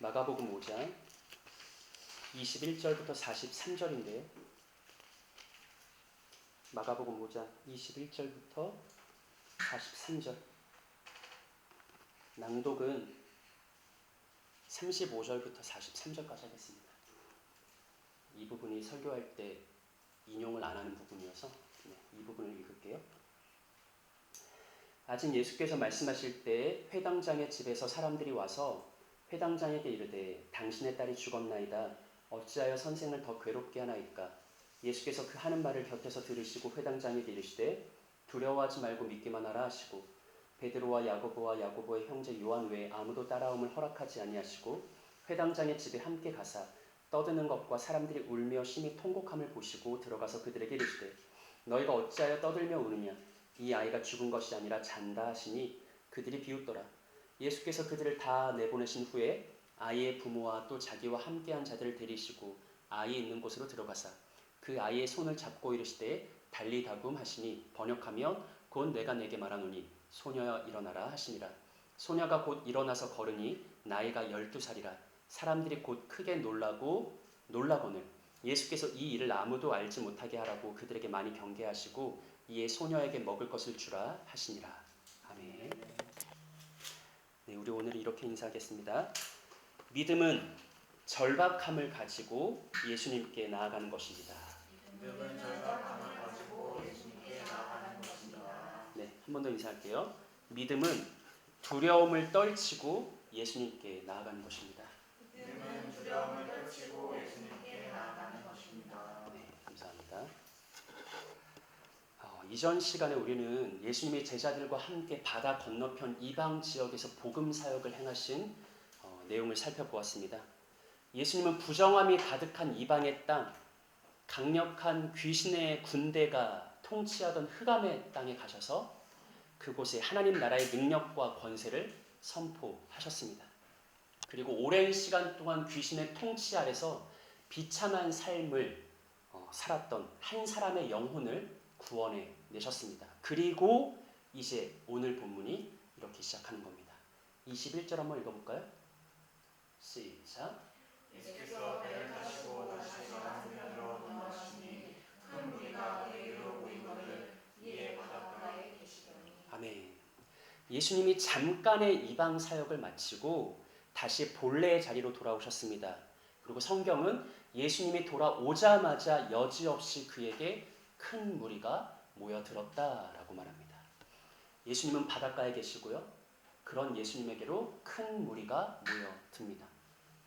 마가복음 5장 21절부터 43절인데 마가복음 5장 21절부터 43절 낭독은 35절부터 43절까지 하겠습니다. 이 부분이 설교할 때 인용을 안 하는 부분이어서 이 부분을 읽을게요. 아직 예수께서 말씀하실 때 회당장의 집에서 사람들이 와서 회당장에게 이르되 당신의 딸이 죽었나이다. 어찌하여 선생을 더 괴롭게 하나이까? 예수께서 그 하는 말을 곁에서 들으시고 회당장에게 이르시되 두려워하지 말고 믿기만 하라 하시고 베드로와 야고보와 야고보의 형제 요한 외에 아무도 따라옴을 허락하지 아니하시고 회당장의 집에 함께 가사 떠드는 것과 사람들이 울며 심히 통곡함을 보시고 들어가서 그들에게 이르시되 너희가 어찌하여 떠들며 우느냐? 이 아이가 죽은 것이 아니라 잔다 하시니 그들이 비웃더라. 예수께서 그들을 다 내보내신 후에 아이의 부모와 또 자기와 함께한 자들을 데리시고 아이 있는 곳으로 들어가사 그 아이의 손을 잡고 이르시되 달리다굼 하시니 번역하면 곧 내가 내게 말하노니 소녀야 일어나라 하시니라. 소녀가 곧 일어나서 걸으니 나이가 12살이라. 사람들이 곧 크게 놀라거늘 예수께서 이 일을 아무도 알지 못하게 하라고 그들에게 많이 경계하시고 이에 소녀에게 먹을 것을 주라 하시니라. 아멘. 네, 우리 오늘 이렇게 인사하겠습니다. 믿음은 절박함을 가지고 예수님께 나아가는 것입니다. 믿음은 절박함을 가지고 예수님께 나아가는 것입니다. 네, 한 번 더 인사할게요. 믿음은 두려움을 떨치고 예수님께 나아가는 것입니다. 믿음은 두려움을 떨치고 예수님께 나아가는 것입니다. 네, 감사합니다. 이전 시간에 우리는 예수님의 제자들과 함께 바다 건너편 이방 지역에서 복음 사역을 행하신 내용을 살펴보았습니다. 예수님은 부정함이 가득한 이방의 땅, 강력한 귀신의 군대가 통치하던 흑암의 땅에 가셔서 그곳에 하나님 나라의 능력과 권세를 선포하셨습니다. 그리고 오랜 시간 동안 귀신의 통치 아래서 비참한 삶을 살았던 한 사람의 영혼을 구원해 내셨습니다. 그리고 이제 오늘 본문이 이렇게 시작하는 겁니다. 21절 한번 읽어볼까요? 시작. 예수께서 배를 타시고 다시 가라사대로 건너가시니 큰 무리가 그에게로 모이거늘 이에 바닷가에 계시더니. 아멘. 예수님이 잠깐의 이방 사역을 마치고 다시 본래의 자리로 돌아오셨습니다. 그리고 성경은 예수님이 돌아오자마자 여지없이 그에게 큰 무리가 모여들었다라고 말합니다. 예수님은 바닷가에 계시고요. 그런 예수님에게로 큰 무리가 모여듭니다.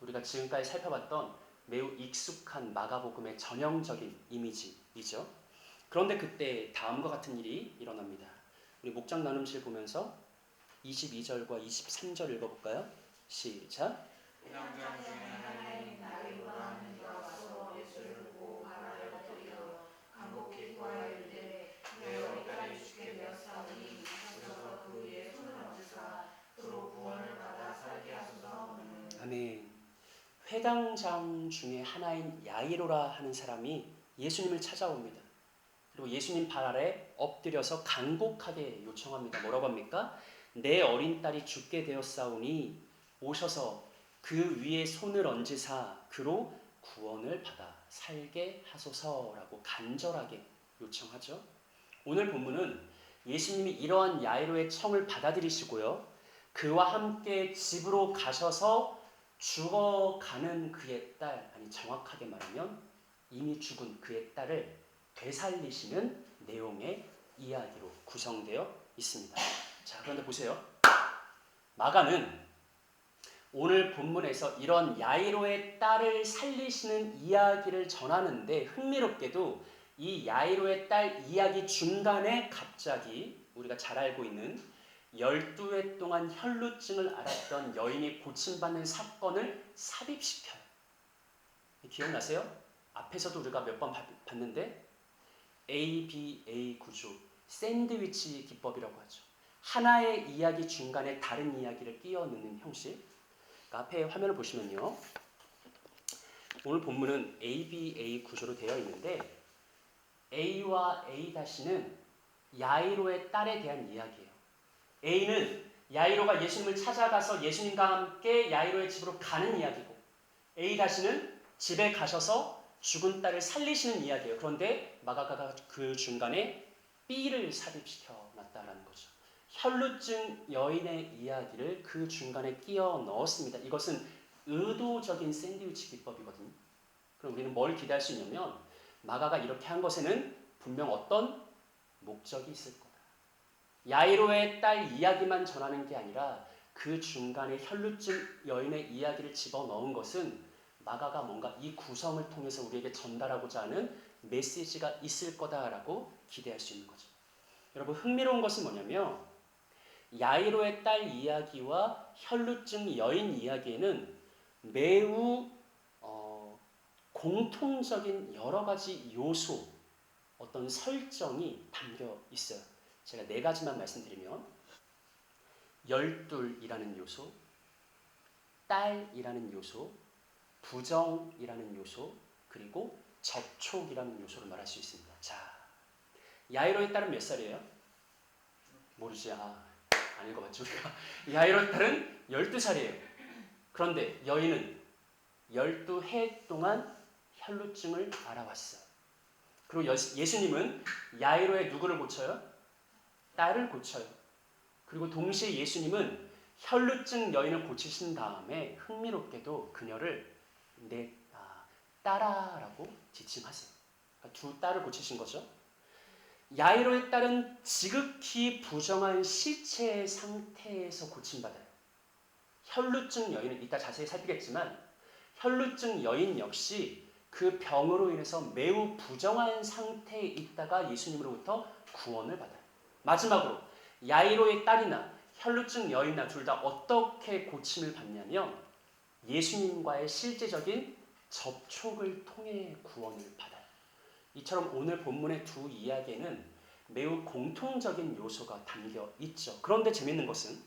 우리가 지금까지 살펴봤던 매우 익숙한 마가복음의 전형적인 이미지이죠. 그런데 그때 다음과 같은 일이 일어납니다. 우리 목장 나눔실 보면서 22절과 23절 읽어볼까요? 시작. 회당장 중에 하나인 나이로 하는 이가 와서 예수를 보고 바다에 엎드려 간곡히 구하여 이르되 내 어린 딸이 죽게 되었사오니 오셔서 그 위에 손을 얹으사 그로 구원을 받아 살게 하소서 하는. 아멘. 회당장 중에 하나인 야이로라 하는 사람이 예수님을 찾아옵니다. 그리고 예수님 발 아래 엎드려서 간곡하게 요청합니다. 뭐라고 합니까? 내 어린 딸이 죽게 되었사오니 오셔서 그 위에 손을 얹으사 그로 구원을 받아 살게 하소서라고 간절하게 요청하죠. 오늘 본문은 예수님이 이러한 야이로의 청을 받아들이시고요. 그와 함께 집으로 가셔서 죽어가는 그의 딸, 아니 정확하게 말하면 이미 죽은 그의 딸을 되살리시는 내용의 이야기로 구성되어 있습니다. 자, 그런데 보세요. 마가는 오늘 본문에서 이런 야이로의 딸을 살리시는 이야기를 전하는데 흥미롭게도 이 야이로의 딸 이야기 중간에 갑자기 우리가 잘 알고 있는 12회 동안 혈루증을 앓았던 여인이 고침받는 사건을 삽입시켜요. 기억나세요? 앞에서도 우리가 몇 번 봤는데 ABA 구조, 샌드위치 기법이라고 하죠. 하나의 이야기 중간에 다른 이야기를 끼워 넣는 형식. 앞에 화면을 보시면요. 오늘 본문은 ABA 구조로 되어 있는데 A와 A-는 야이로의 딸에 대한 이야기예요. A는 야이로가 예수님을 찾아가서 예수님과 함께 야이로의 집으로 가는 이야기고, A는 집에 가셔서 죽은 딸을 살리시는 이야기예요. 그런데 마가가 그 중간에 B를 삽입시켜 놨다라는 거죠. 혈루증 여인의 이야기를 그 중간에 끼워 넣었습니다. 이것은 의도적인 샌드위치 기법이거든요. 그럼 우리는 뭘 기대할 수 있냐면, 마가가 이렇게 한 것에는 분명 어떤 목적이 있을 거다. 야이로의 딸 이야기만 전하는 게 아니라 그 중간에 혈루증 여인의 이야기를 집어넣은 것은 마가가 뭔가 이 구성을 통해서 우리에게 전달하고자 하는 메시지가 있을 거다라고 기대할 수 있는 거죠. 여러분, 흥미로운 것은 뭐냐면, 야이로의 딸 이야기와 혈루증 여인 이야기에는 매우 공통적인 여러 가지 요소, 어떤 설정이 담겨 있어요. 제가 4가지만 말씀드리면, 열둘이라는 요소, 딸이라는 요소, 부정이라는 요소, 그리고 접촉이라는 요소를 말할 수 있습니다. 자, 야이로의 딸은 몇 살이에요? 모르지. 안 읽어봤죠 우리가. 야이로의 딸은 12살이에요. 그런데 여인은 12해 동안 혈루증을 알아왔어요. 그리고 예수님은 야이로의 누구를 고쳐요? 딸을 고쳐요. 그리고 동시에 예수님은 혈루증 여인을 고치신 다음에 흥미롭게도 그녀를 내 딸아라고 지칭하세요. 그러니까 두 딸을 고치신 거죠. 야이로의 딸은 지극히 부정한 시체의 상태에서 고침받아요. 혈루증 여인은 이따 자세히 살피겠지만, 혈루증 여인 역시 그 병으로 인해서 매우 부정한 상태에 있다가 예수님으로부터 구원을 받아요. 마지막으로 야이로의 딸이나 혈루증 여인이나 둘 다 어떻게 고침을 받냐면, 예수님과의 실제적인 접촉을 통해 구원을 받아요. 이처럼 오늘 본문의 두 이야기에는 매우 공통적인 요소가 담겨 있죠. 그런데 재밌는 것은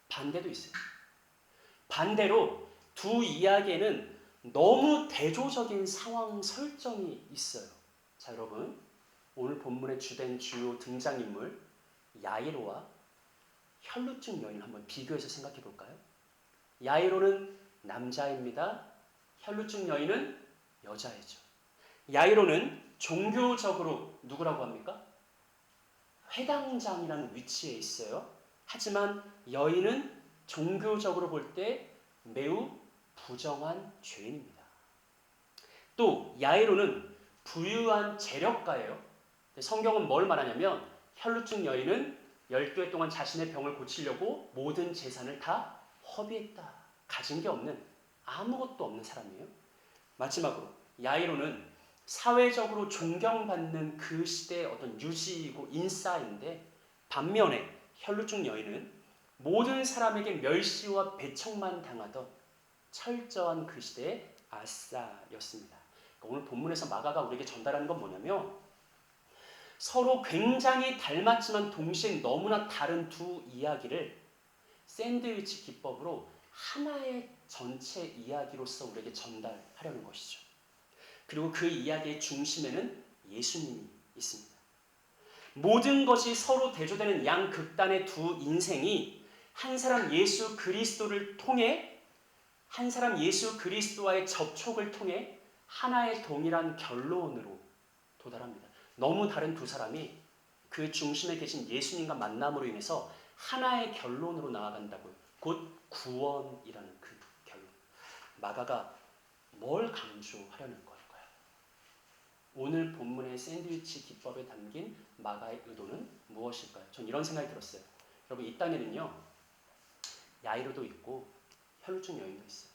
반대도 있어요. 반대로 두 이야기에는 너무 대조적인 상황 설정이 있어요. 자, 여러분, 오늘 본문의 주된 주요 등장인물 야이로와 혈루증 여인 한번 비교해서 생각해 볼까요? 야이로는 남자입니다. 혈루증 여인은 여자이죠. 야이로는 종교적으로 누구라고 합니까? 회당장이라는 위치에 있어요. 하지만 여인은 종교적으로 볼 때 매우 부정한 죄인입니다. 또 야이로는 부유한 재력가예요. 성경은 뭘 말하냐면, 혈루증 여인은 12해 동안 자신의 병을 고치려고 모든 재산을 다 허비했다. 가진 게 없는, 아무것도 없는 사람이에요. 마지막으로 야이로는 사회적으로 존경받는 그 시대의 어떤 유지이고 인싸인데, 반면에 혈루증 여인은 모든 사람에게 멸시와 배척만 당하던 철저한 그 시대의 아싸였습니다. 오늘 본문에서 마가가 우리에게 전달하는 건 뭐냐면, 서로 굉장히 닮았지만 동시에 너무나 다른 두 이야기를 샌드위치 기법으로 하나의 전체 이야기로서 우리에게 전달하려는 것이죠. 그리고 그 이야기의 중심에는 예수님이 있습니다. 모든 것이 서로 대조되는 양극단의 두 인생이 한 사람 예수 그리스도를 통해, 한 사람 예수 그리스도와의 접촉을 통해 하나의 동일한 결론으로 도달합니다. 너무 다른 두 사람이 그 중심에 계신 예수님과 만남으로 인해서 하나의 결론으로 나아간다고요. 곧 구원이라는 그 결론. 마가가 뭘 강조하려는 걸까요? 오늘 본문의 샌드위치 기법에 담긴 마가의 의도는 무엇일까요? 전 이런 생각이 들었어요. 여러분, 이 땅에는요, 야이로도 있고 혈루증 여인도 있어요.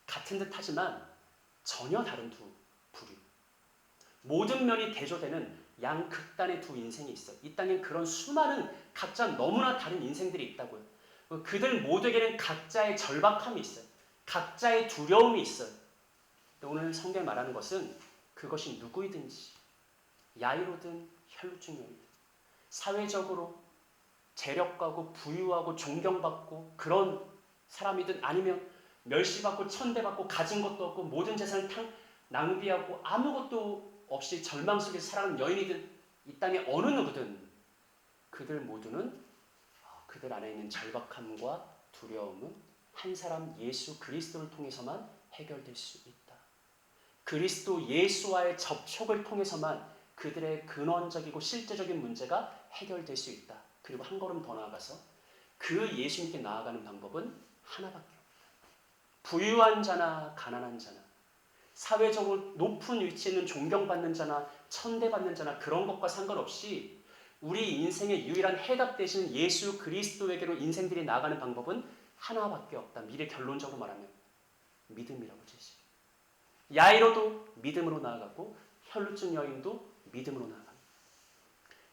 같은 듯 하지만 전혀 다른 두 부류. 모든 면이 대조되는 양극단의 두 인생이 있어요. 이 땅엔 그런 수많은 각자 너무나 다른 인생들이 있다고요. 그들 모두에게는 각자의 절박함이 있어요. 각자의 두려움이 있어요. 오늘 성경이 말하는 것은 그것이 누구이든지, 야이로든 혈루증 여인이든, 사회적으로 재력가고 부유하고 존경받고 그런 사람이든, 아니면 멸시받고 천대받고 가진 것도 없고 모든 재산을 낭비하고 아무것도 없이 절망 속에서 살아가는 여인이든, 이 땅의 어느 누구든 그들 모두는 그들 안에 있는 절박함과 두려움은 한 사람 예수 그리스도를 통해서만 해결될 수 있다. 그리스도 예수와의 접촉을 통해서만 그들의 근원적이고 실제적인 문제가 해결될 수 있다. 그리고 한 걸음 더 나아가서 그 예수님께 나아가는 방법은 하나밖에 없다. 부유한 자나 가난한 자나 사회적으로 높은 위치에 있는 존경받는 자나 천대받는 자나 그런 것과 상관없이 우리 인생의 유일한 해답 되시는 예수 그리스도에게로 인생들이 나아가는 방법은 하나밖에 없다. 미래 결론적으로 말하면 믿음이라고 제시. 야이로도 믿음으로 나아갔고 혈루증 여인도 믿음으로 나아갑니다.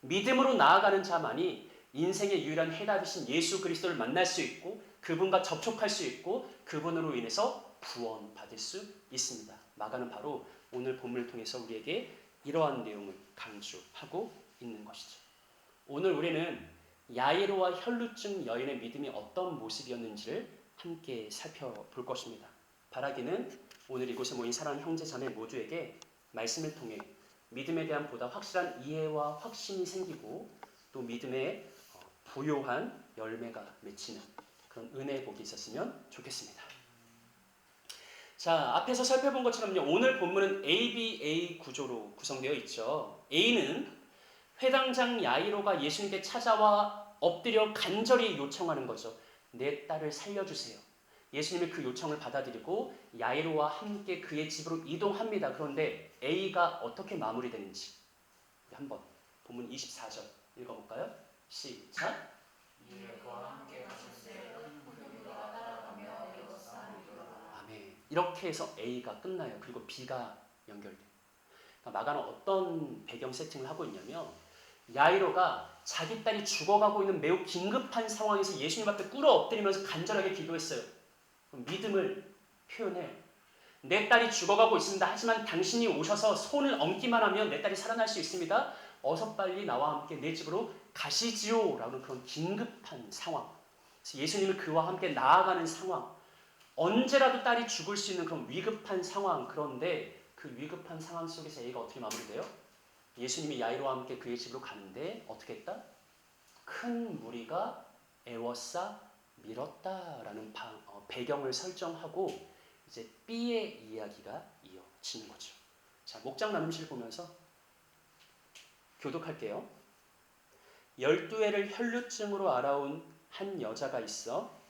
믿음으로 나아가는 자만이 인생의 유일한 해답이신 예수 그리스도를 만날 수 있고 그분과 접촉할 수 있고 그분으로 인해서 구원받을 수 있습니다. 마가는 바로 오늘 본문을 통해서 우리에게 이러한 내용을 강조하고 있는 것이죠. 오늘 우리는 야이로와 혈루증 여인의 믿음이 어떤 모습이었는지를 함께 살펴볼 것입니다. 바라기는 오늘 이곳에 모인 사랑하는 형제 자매 모두에게 말씀을 통해 믿음에 대한 보다 확실한 이해와 확신이 생기고 또 믿음의 부요한 열매가 맺히는 그런 은혜의 복이 있었으면 좋겠습니다. 자, 앞에서 살펴본 것처럼요. 오늘 본문은 ABA 구조로 구성되어 있죠. A는 회당장 야이로가 예수님께 찾아와 엎드려 간절히 요청하는 거죠. 내 딸을 살려주세요. 예수님이 그 요청을 받아들이고 야이로와 함께 그의 집으로 이동합니다. 그런데 A가 어떻게 마무리되는지 한번 본문 24절 읽어볼까요? 시작. 아멘. 이렇게 해서 A가 끝나요. 그리고 B가 연결돼요. 그러니까 마가는 어떤 배경 세팅을 하고 있냐면 야이로가 자기 딸이 죽어가고 있는 매우 긴급한 상황에서 예수님 앞에 꿇어 엎드리면서 간절하게 기도했어요. 믿음을 표현해요. 내 딸이 죽어가고 있습니다. 하지만 당신이 오셔서 손을 얹기만 하면 내 딸이 살아날 수 있습니다. 어서 빨리 나와 함께 내 집으로 가시지요. 라는 그런 긴급한 상황. 그래서 예수님은 그와 함께 나아가는 상황. 언제라도 딸이 죽을 수 있는 그런 위급한 상황. 그런데 그 위급한 상황 속에서 A가 어떻게 마무리돼요? 예수님이 야이로와 함께 그의 집으로 가는데 어떻게 했다? 큰 무리가 애워싸 밀었다라는 배경을 설정하고 이제 B의 이야기가 이어지는 거죠. 자, 목장 나눔실 보면서 교독할게요. 12회를 혈루증으로 알아온 한 여자가 있어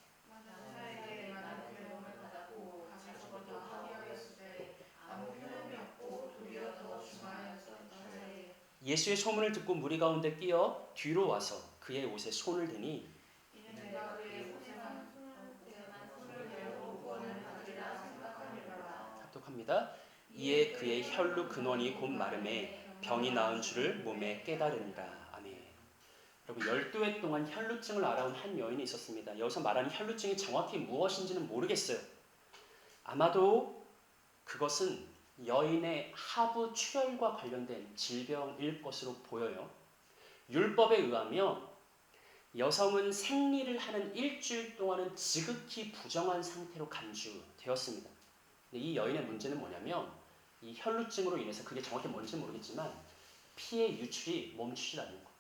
예수의 소문을 듣고 무리 가운데 끼어 뒤로 와서 그의 옷에 손을 대니 합독합니다. 이에 그의 혈루 근원이 곧 마름에 병이 나은 줄을 몸에 깨달으니라. 아멘. 여러분 12회 동안 혈루증을 알아온 한 여인이 있었습니다. 여기서 말하는 혈루증이 정확히 무엇인지는 모르겠어요. 아마도 그것은 여인의 하부 출혈과 관련된 질병일 것으로 보여요. 율법에 의하면 여성은 생리를 하는 일주일 동안은 지극히 부정한 상태로 간주되었습니다. 근데 이 여인의 문제는 뭐냐면 이 혈루증으로 인해서 그게 정확히 뭔지는 모르겠지만 피의 유출이 멈추지 않는 거.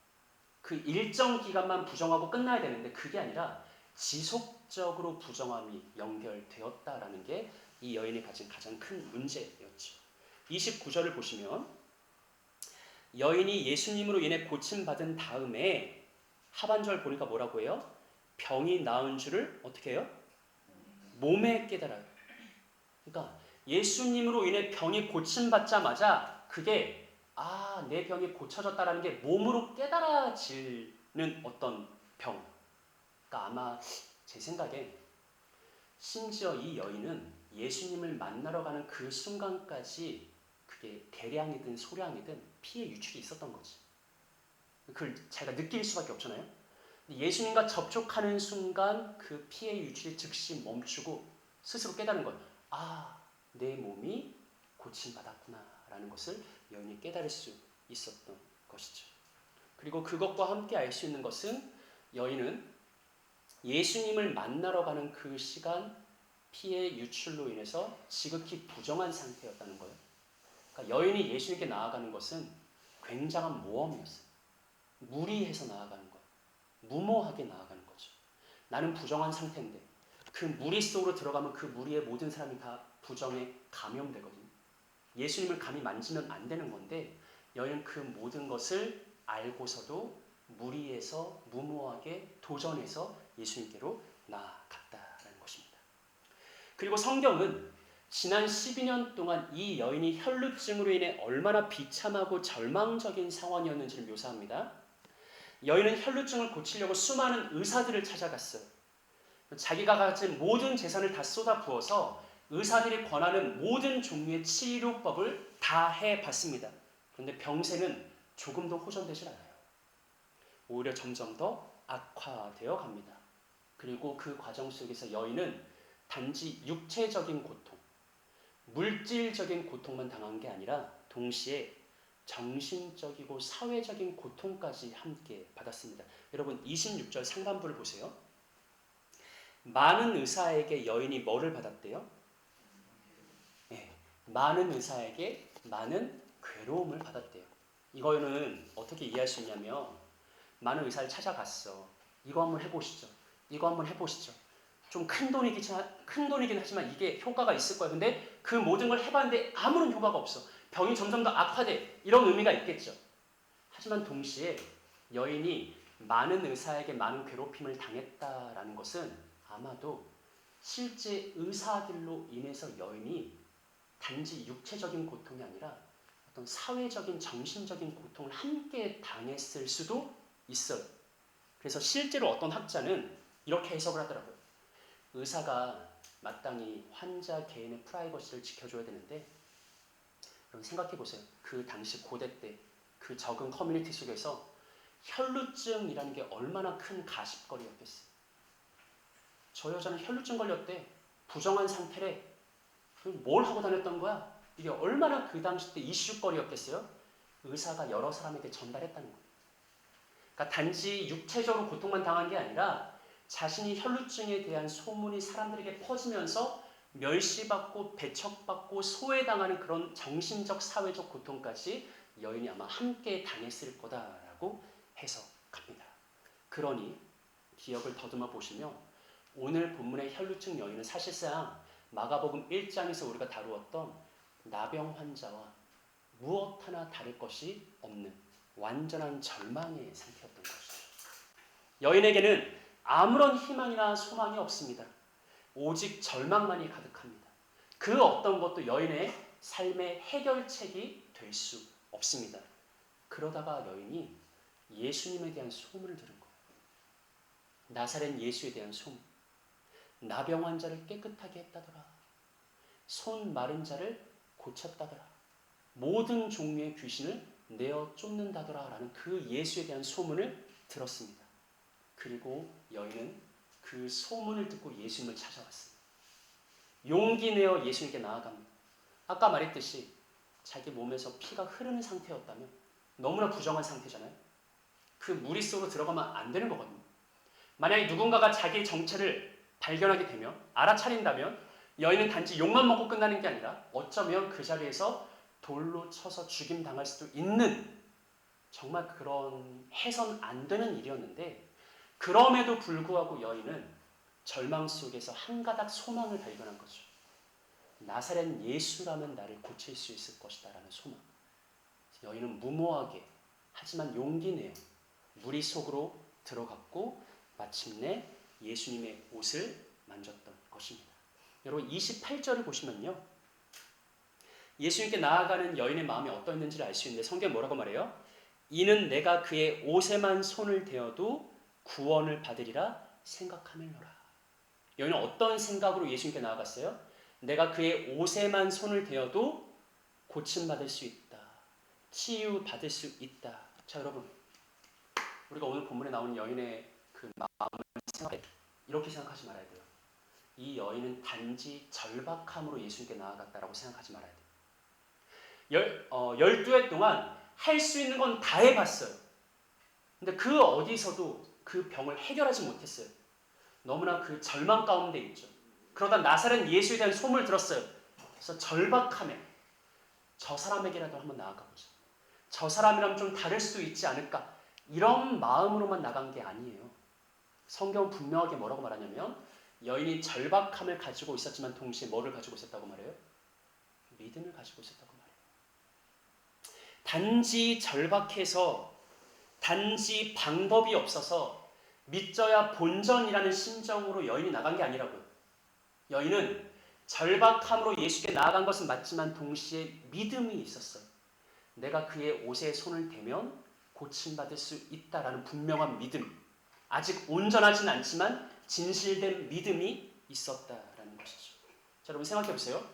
그 일정 기간만 부정하고 끝나야 되는데 그게 아니라 지속적으로 부정함이 연결되었다라는 게 이 여인이 가진 가장 큰 문제였죠. 29절을 보시면 여인이 예수님으로 인해 고침받은 다음에 하반절 보니까 뭐라고 해요? 병이 나은 줄을 어떻게 해요? 몸에 깨달아요. 그러니까 예수님으로 인해 병이 고침받자마자 그게 내 병이 고쳐졌다라는 게 몸으로 깨달아지는 어떤 병. 그러니까 아마 제 생각에 심지어 이 여인은 예수님을 만나러 가는 그 순간까지 그게 대량이든 소량이든 피해 유출이 있었던 거지. 그걸 자기가 느낄 수밖에 없잖아요. 예수님과 접촉하는 순간 그 피해 유출이 즉시 멈추고 스스로 깨달은 것. 내 몸이 고침받았구나 라는 것을 여인이 깨달을 수 있었던 것이죠. 그리고 그것과 함께 알 수 있는 것은 여인은 예수님을 만나러 가는 그 시간 피해 유출로 인해서 지극히 부정한 상태였다는 거예요. 그러니까 여인이 예수님께 나아가는 것은 굉장한 모험이었어요. 무리해서 나아가는 것, 무모하게 나아가는 거죠. 나는 부정한 상태인데 그 무리 속으로 들어가면 그 무리의 모든 사람이 다 부정에 감염되거든요. 예수님을 감히 만지면 안 되는 건데 여인은 그 모든 것을 알고서도 무리에서 무모하게 도전해서 예수님께로 나아갔다라는 것입니다. 그리고 성경은 지난 12년 동안 이 여인이 혈루증으로 인해 얼마나 비참하고 절망적인 상황이었는지를 묘사합니다. 여인은 혈루증을 고치려고 수많은 의사들을 찾아갔어요. 자기가 가진 모든 재산을 다 쏟아부어서 의사들이 권하는 모든 종류의 치료법을 다 해봤습니다. 그런데 병세는 조금도 호전되질 않아요. 오히려 점점 더 악화되어 갑니다. 그리고 그 과정 속에서 여인은 단지 육체적인 고통, 물질적인 고통만 당한 게 아니라 동시에 정신적이고 사회적인 고통까지 함께 받았습니다. 여러분 26절 상반부를 보세요. 많은 의사에게 여인이 뭐를 받았대요? 네, 많은 의사에게 많은 괴로움을 받았대요. 이거는 어떻게 이해할 수 있냐면 많은 의사를 찾아갔어. 이거 한번 해보시죠. 이거 한번 해보시죠. 좀 큰 돈이긴 하지만 이게 효과가 있을 거야. 근데 그 모든 걸 해봤는데 아무런 효과가 없어. 병이 점점 더 악화돼. 이런 의미가 있겠죠. 하지만 동시에 여인이 많은 의사에게 많은 괴롭힘을 당했다라는 것은 아마도 실제 의사들로 인해서 여인이 단지 육체적인 고통이 아니라 어떤 사회적인 정신적인 고통을 함께 당했을 수도 있어요. 그래서 실제로 어떤 학자는 이렇게 해석을 하더라고요. 의사가 마땅히 환자 개인의 프라이버시를 지켜줘야 되는데 여러분 생각해 보세요. 그 당시 고대 때 그 적은 커뮤니티 속에서 혈루증이라는 게 얼마나 큰 가십거리였겠어요. 저 여자는 혈루증 걸렸대. 부정한 상태래. 뭘 하고 다녔던 거야? 이게 얼마나 그 당시 때 이슈거리였겠어요? 의사가 여러 사람에게 전달했다는 거예요. 그러니까 단지 육체적으로 고통만 당한 게 아니라 자신이 혈루증에 대한 소문이 사람들에게 퍼지면서 멸시받고 배척받고 소외당하는 그런 정신적 사회적 고통까지 여인이 아마 함께 당했을 거다라고 해석합니다. 그러니 기억을 더듬어 보시면 오늘 본문의 혈루증 여인은 사실상 마가복음 1장에서 우리가 다루었던 나병 환자와 무엇 하나 다를 것이 없는 완전한 절망의 상태였던 것이죠. 여인에게는 아무런 희망이나 소망이 없습니다. 오직 절망만이 가득합니다. 그 어떤 것도 여인의 삶의 해결책이 될 수 없습니다. 그러다가 여인이 예수님에 대한 소문을 들은 거예요. 나사렛 예수에 대한 소문. 나병 환자를 깨끗하게 했다더라. 손 마른 자를 고쳤다더라. 모든 종류의 귀신을 내어 쫓는다더라 라는 그 예수에 대한 소문을 들었습니다. 그리고 여인은 그 소문을 듣고 예수님을 찾아왔습니다. 용기 내어 예수님께 나아갑니다. 아까 말했듯이 자기 몸에서 피가 흐르는 상태였다면 너무나 부정한 상태잖아요. 그 무리 속으로 들어가면 안 되는 거거든요. 만약에 누군가가 자기의 정체를 발견하게 되면 알아차린다면 여인은 단지 욕만 먹고 끝나는 게 아니라 어쩌면 그 자리에서 돌로 쳐서 죽임당할 수도 있는 정말 그런 해선 안 되는 일이었는데 그럼에도 불구하고 여인은 절망 속에서 한 가닥 소망을 발견한 거죠. 나사렛 예수라면 나를 고칠 수 있을 것이다 라는 소망. 여인은 무모하게 하지만 용기 내어 무리 속으로 들어갔고 마침내 예수님의 옷을 만졌던 것입니다. 여러분 28절을 보시면요. 예수님께 나아가는 여인의 마음이 어떠했는지를 알 수 있는데 성경이 뭐라고 말해요? 이는 내가 그의 옷에만 손을 대어도 구원을 받으리라 생각하밀노라. 여인은 어떤 생각으로 예수님께 나아갔어요? 내가 그의 옷에만 손을 대어도 고침받을 수 있다. 치유받을 수 있다. 자 여러분 우리가 오늘 본문에 나오는 여인의 그 마음을 생각해 이렇게 생각하지 말아야 돼요. 이 여인은 단지 절박함으로 예수님께 나아갔다라고 생각하지 말아야 돼요. 12해 동안 할 수 있는 건 다 해봤어요. 근데 그 어디서도 그 병을 해결하지 못했어요. 너무나 그 절망 가운데 있죠. 그러다 나사렛 예수에 대한 소문을 들었어요. 그래서 절박함에 저 사람에게라도 한번 나아가보자. 저 사람이라면 좀 다를 수 있지 않을까. 이런 마음으로만 나간 게 아니에요. 성경은 분명하게 뭐라고 말하냐면 여인이 절박함을 가지고 있었지만 동시에 뭐를 가지고 있었다고 말해요? 믿음을 가지고 있었다고 말해요. 단지 절박해서 단지 방법이 없어서 믿져야 본전이라는 심정으로 여인이 나간 게 아니라고요. 여인은 절박함으로 예수께 나아간 것은 맞지만 동시에 믿음이 있었어요. 내가 그의 옷에 손을 대면 고침받을 수 있다라는 분명한 믿음. 아직 온전하진 않지만 진실된 믿음이 있었다라는 것이죠. 자, 여러분 생각해 보세요.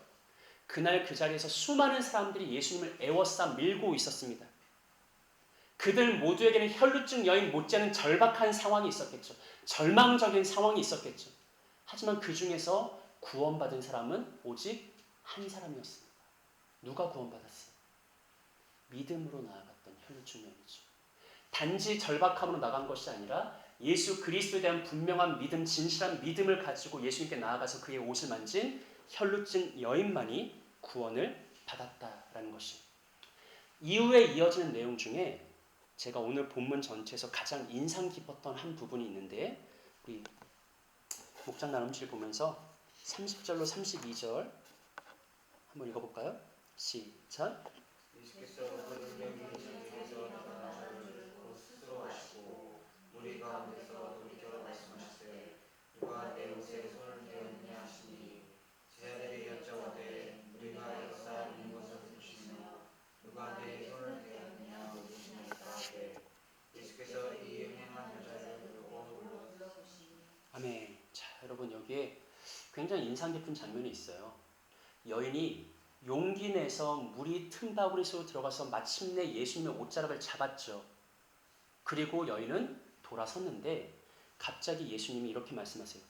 그날 그 자리에서 수많은 사람들이 예수님을 애워싸 밀고 있었습니다. 그들 모두에게는 혈루증 여인 못지않은 절박한 상황이 있었겠죠. 절망적인 상황이 있었겠죠. 하지만 그 중에서 구원받은 사람은 오직 한 사람이었습니다. 누가 구원받았어요? 믿음으로 나아갔던 혈루증 여인이죠. 단지 절박함으로 나간 것이 아니라 예수 그리스도에 대한 분명한 믿음, 진실한 믿음을 가지고 예수님께 나아가서 그의 옷을 만진 혈루증 여인만이 구원을 받았다라는 것이. 이후에 이어지는 내용 중에 제가 오늘 본문 전체에서 가장 인상 깊었던 한 부분이 있는데 우리 목장 나눔실 보면서 30절로 32절 한번 읽어볼까요? 시작. 예수께서 그들에게 계시께서 나를 스스로 하시고 무리 가운데서 돌이켜 말씀하시되 누가 내 옷에 손을 대었느냐 하시니 제자들이 여쭤보되 우리가 역사 있는 것을 보시며 누가 내 손을 대었느냐 물으시니까 하되 예수께서 이 행한 여자를 부르고 불러주시니. 아멘. 자, 여러분 여기에 굉장히 인상 깊은 장면이 있어요. 여인이 용기 내서 물이 틈바구니 속으로 들어가서 마침내 예수님의 옷자락을 잡았죠. 그리고 여인은 돌아섰는데 갑자기 예수님이 이렇게 말씀하세요.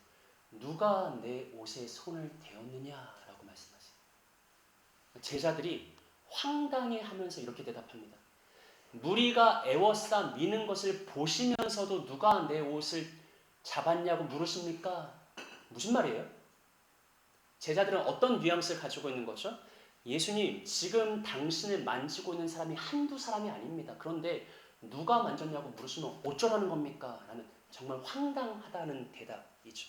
누가 내 옷에 손을 대었느냐라고 말씀하세요. 제자들이 황당해하면서 이렇게 대답합니다. 무리가 애워싸 미는 것을 보시면서도 누가 내 옷을 잡았냐고 물으십니까? 무슨 말이에요? 제자들은 어떤 뉘앙스를 가지고 있는 거죠? 예수님, 지금 당신을 만지고 있는 사람이 한두 사람이 아닙니다. 그런데 누가 만졌냐고 물으시면 어쩌라는 겁니까? 라는 정말 황당하다는 대답이죠.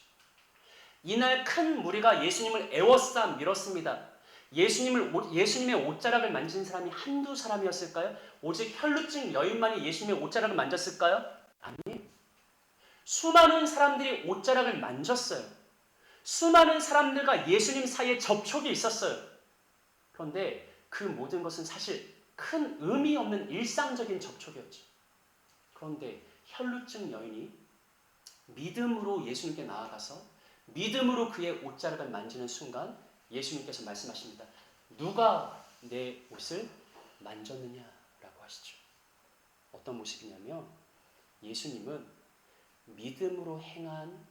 이날 큰 무리가 예수님을 애워싸 밀었습니다. 예수님의 옷자락을 만진 사람이 한두 사람이었을까요? 오직 혈루증 여인만이 예수님의 옷자락을 만졌을까요? 아니에요. 수많은 사람들이 옷자락을 만졌어요. 수많은 사람들과 예수님 사이에 접촉이 있었어요. 그런데 그 모든 것은 사실 큰 의미 없는 일상적인 접촉이었죠. 그런데 혈루증 여인이 믿음으로 예수님께 나아가서 믿음으로 그의 옷자락을 만지는 순간 예수님께서 말씀하십니다. 누가 내 옷을 만졌느냐라고 하시죠. 어떤 모습이냐면 예수님은 믿음으로 행한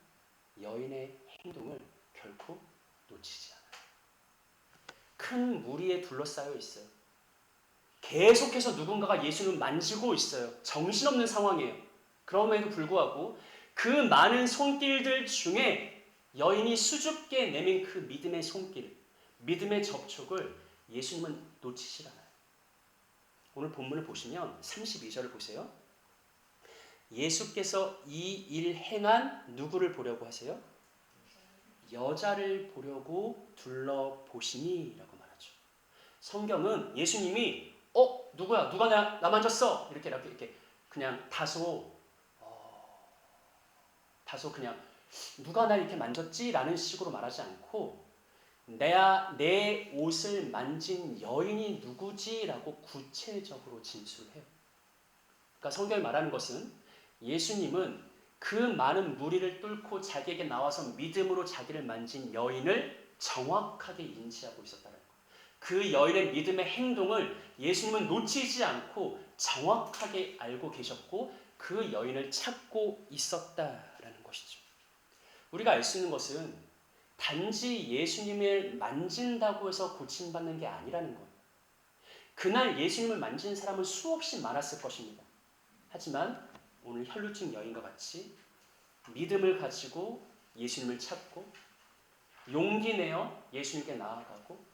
여인의 행동을 결코 놓치지 않아요. 큰 무리에 둘러싸여 있어요. 계속해서 누군가가 예수님을 만지고 있어요. 정신없는 상황이에요. 그럼에도 불구하고 그 많은 손길들 중에 여인이 수줍게 내민 그 믿음의 손길, 믿음의 접촉을 예수님은 놓치질 않아요. 오늘 본문을 보시면 32절을 보세요. 예수께서 이 일 행한 누구를 보려고 하세요? 여자를 보려고 둘러보시니 라고 말하죠. 성경은 예수님이 누구야? 누가 나 만졌어? 이렇게 그냥 다소 그냥 누가 날 이렇게 만졌지? 라는 식으로 말하지 않고 내 옷을 만진 여인이 누구지? 라고 구체적으로 진술해요. 그러니까 성경이 말하는 것은 예수님은 그 많은 무리를 뚫고 자기에게 나와서 믿음으로 자기를 만진 여인을 정확하게 인지하고 있었다는 거예요. 그 여인의 믿음의 행동을 예수님은 놓치지 않고 정확하게 알고 계셨고 그 여인을 찾고 있었다라는 것이죠. 우리가 알 수 있는 것은 단지 예수님을 만진다고 해서 고침받는 게 아니라는 거예요. 그날 예수님을 만진 사람은 수없이 많았을 것입니다. 하지만 오늘 혈루증 여인과 같이 믿음을 가지고 예수님을 찾고 용기 내어 예수님께 나아가고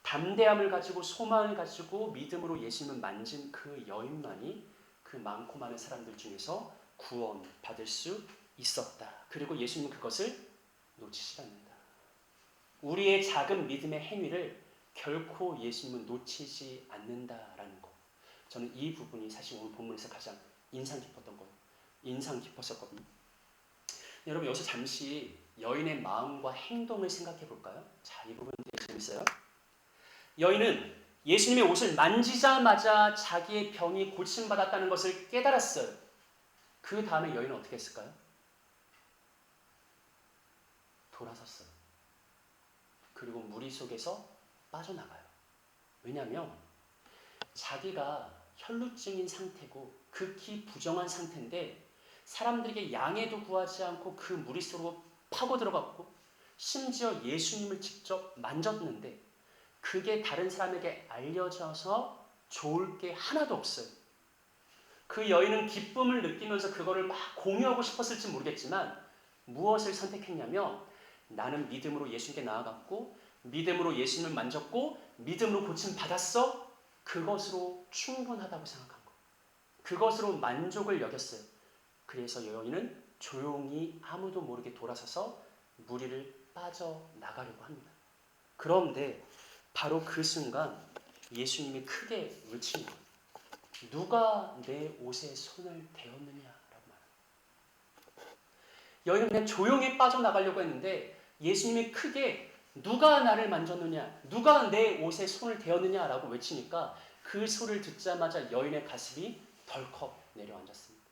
담대함을 가지고 소망을 가지고 믿음으로 예수님을 만진 그 여인만이 그 많고 많은 사람들 중에서 구원받을 수 있었다. 그리고 예수님은 그것을 놓치지 않는다. 우리의 작은 믿음의 행위를 결코 예수님은 놓치지 않는다라는 거. 저는 이 부분이 사실 오늘 본문에서 가장 인상 깊었었거든요. 여러분 여기서 잠시 여인의 마음과 행동을 생각해 볼까요? 자, 이 부분 되게 재밌어요. 여인은 예수님의 옷을 만지자마자 자기의 병이 고침받았다는 것을 깨달았어요. 그 다음에 여인은 어떻게 했을까요? 돌아섰어요. 그리고 무리 속에서 빠져나가요. 왜냐하면 자기가 혈루증인 상태고 극히 부정한 상태인데 사람들에게 양해도 구하지 않고 그 무리 속으로 파고 들어갔고 심지어 예수님을 직접 만졌는데 그게 다른 사람에게 알려져서 좋을 게 하나도 없어요. 그 여인은 기쁨을 느끼면서 그거를 막 공유하고 싶었을지 모르겠지만 무엇을 선택했냐면 나는 믿음으로 예수님께 나아갔고 믿음으로 예수님을 만졌고 믿음으로 고침 받았어. 그것으로 충분하다고 생각한 거. 그것으로 만족을 여겼어요. 그래서 여인은 조용히 아무도 모르게 돌아서서 무리를 빠져나가려고 합니다. 그런데 바로 그 순간 예수님이 크게 외치는 거예요. 누가 내 옷에 손을 대었느냐라고 말해요. 여인은 그냥 조용히 빠져나가려고 했는데 예수님이 크게 누가 나를 만졌느냐, 누가 내 옷에 손을 대었느냐라고 외치니까 그 소리를 듣자마자 여인의 가슴이 덜컥 내려앉았습니다.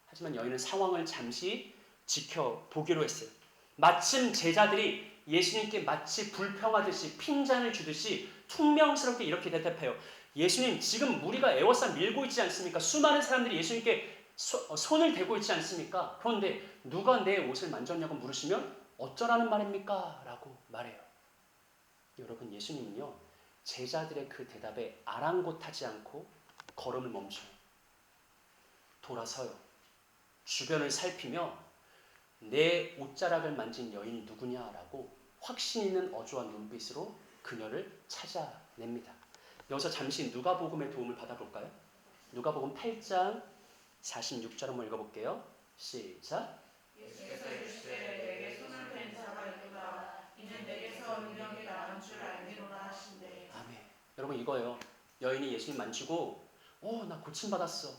하지만 여인은 상황을 잠시 지켜보기로 했어요. 마침 제자들이 예수님께 마치 불평하듯이 핀잔을 주듯이 퉁명스럽게 이렇게 대답해요. 예수님, 지금 무리가 에워싸 밀고 있지 않습니까? 수많은 사람들이 예수님께 손을 대고 있지 않습니까? 그런데 누가 내 옷을 만졌냐고 물으시면 어쩌라는 말입니까? 라고 말해요. 여러분, 예수님은요 제자들의 그 대답에 아랑곳하지 않고 걸음을 멈춰요. 돌아서요. 주변을 살피며 내 옷자락을 만진 여인이 누구냐라고 확신 있는 어조한 눈빛으로 그녀를 찾아냅니다. 여기서 잠시 누가복음의 도움을 받아볼까요? 누가복음 8장 46절 한번 읽어볼게요. 시작. 예수께서 이르시되 내게 손을 댄 자가 있도다. 이는 내게서 능력이 나간 줄 알미로라 하신대. 아멘. 여러분 이거예요. 여인이 예수님 만지고 나 고침받았어.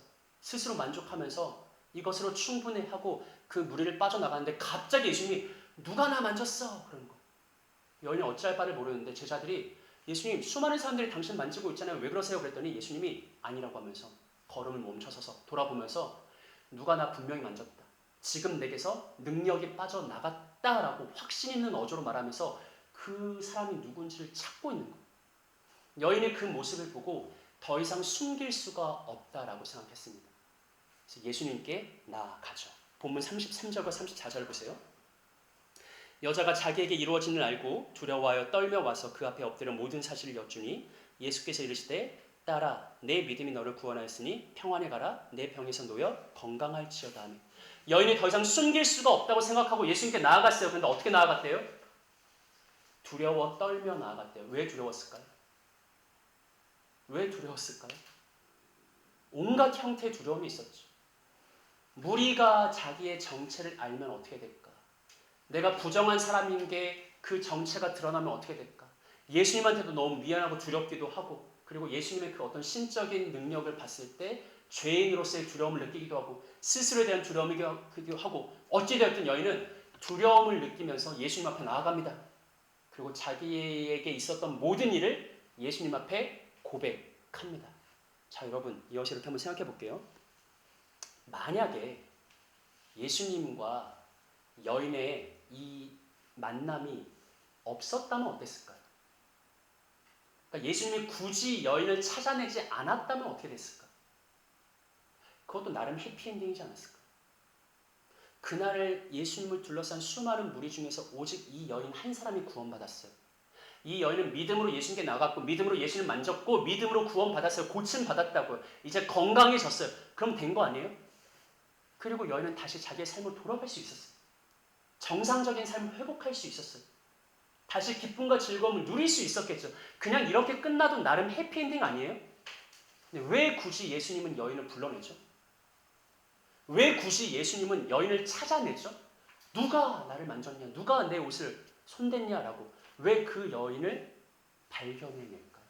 스스로 만족하면서 이것으로 충분해하고 그 무리를 빠져나가는데 갑자기 예수님이 누가 나 만졌어? 그런 거. 여인이 어찌할 바를 모르는데 제자들이 예수님 수많은 사람들이 당신 만지고 있잖아요. 왜 그러세요? 그랬더니 예수님이 아니라고 하면서 걸음을 멈춰서서 돌아보면서 누가 나 분명히 만졌다. 지금 내게서 능력이 빠져나갔다라고 확신 있는 어조로 말하면서 그 사람이 누군지를 찾고 있는 거예요. 여인의 그 모습을 보고 더 이상 숨길 수가 없다라고 생각했습니다. 그래서 예수님께 나아가죠. 본문 33절과 34절 보세요. 여자가 자기에게 이루어진 일 알고 두려워하여 떨며 와서 그 앞에 엎드려 모든 사실을 여쭈니 예수께서 이르시되 딸아 내 믿음이 너를 구원하였으니 평안히 가라 내 병에서 놓여 건강할지어다 하며 여인이 더 이상 숨길 수가 없다고 생각하고 예수님께 나아갔어요. 그런데 어떻게 나아갔대요? 두려워 떨며 나아갔대요. 왜 두려웠을까요? 왜 두려웠을까요? 온갖 형태의 두려움이 있었죠. 무리가 자기의 정체를 알면 어떻게 될까? 내가 부정한 사람인 게 그 정체가 드러나면 어떻게 될까? 예수님한테도 너무 미안하고 두렵기도 하고 그리고 예수님의 그 어떤 신적인 능력을 봤을 때 죄인으로서의 두려움을 느끼기도 하고 스스로에 대한 두려움이기도 하고 어찌되었든 여인은 두려움을 느끼면서 예수님 앞에 나아갑니다. 그리고 자기에게 있었던 모든 일을 예수님 앞에 고백합니다. 자 여러분 이것을 이렇게 한번 생각해 볼게요. 만약에 예수님과 여인의 이 만남이 없었다면 어땠을까요? 그러니까 예수님이 굳이 여인을 찾아내지 않았다면 어떻게 됐을까? 그것도 나름 해피엔딩이지 않았을까? 그날을 예수님을 둘러싼 수많은 무리 중에서 오직 이 여인 한 사람이 구원받았어요. 이 여인은 믿음으로 예수님께 나갔고 믿음으로 예수님을 만졌고 믿음으로 구원받았어요. 고침받았다고요. 이제 건강해졌어요. 그럼 된 거 아니에요? 그리고 여인은 다시 자기의 삶으로 돌아갈 수 있었어요. 정상적인 삶을 회복할 수 있었어요. 다시 기쁨과 즐거움을 누릴 수 있었겠죠. 그냥 이렇게 끝나도 나름 해피엔딩 아니에요? 근데 왜 굳이 예수님은 여인을 불러내죠? 왜 굳이 예수님은 여인을 찾아내죠? 누가 나를 만졌냐? 누가 내 옷을 손댔냐라고 왜 그 여인을 발견해낼까요?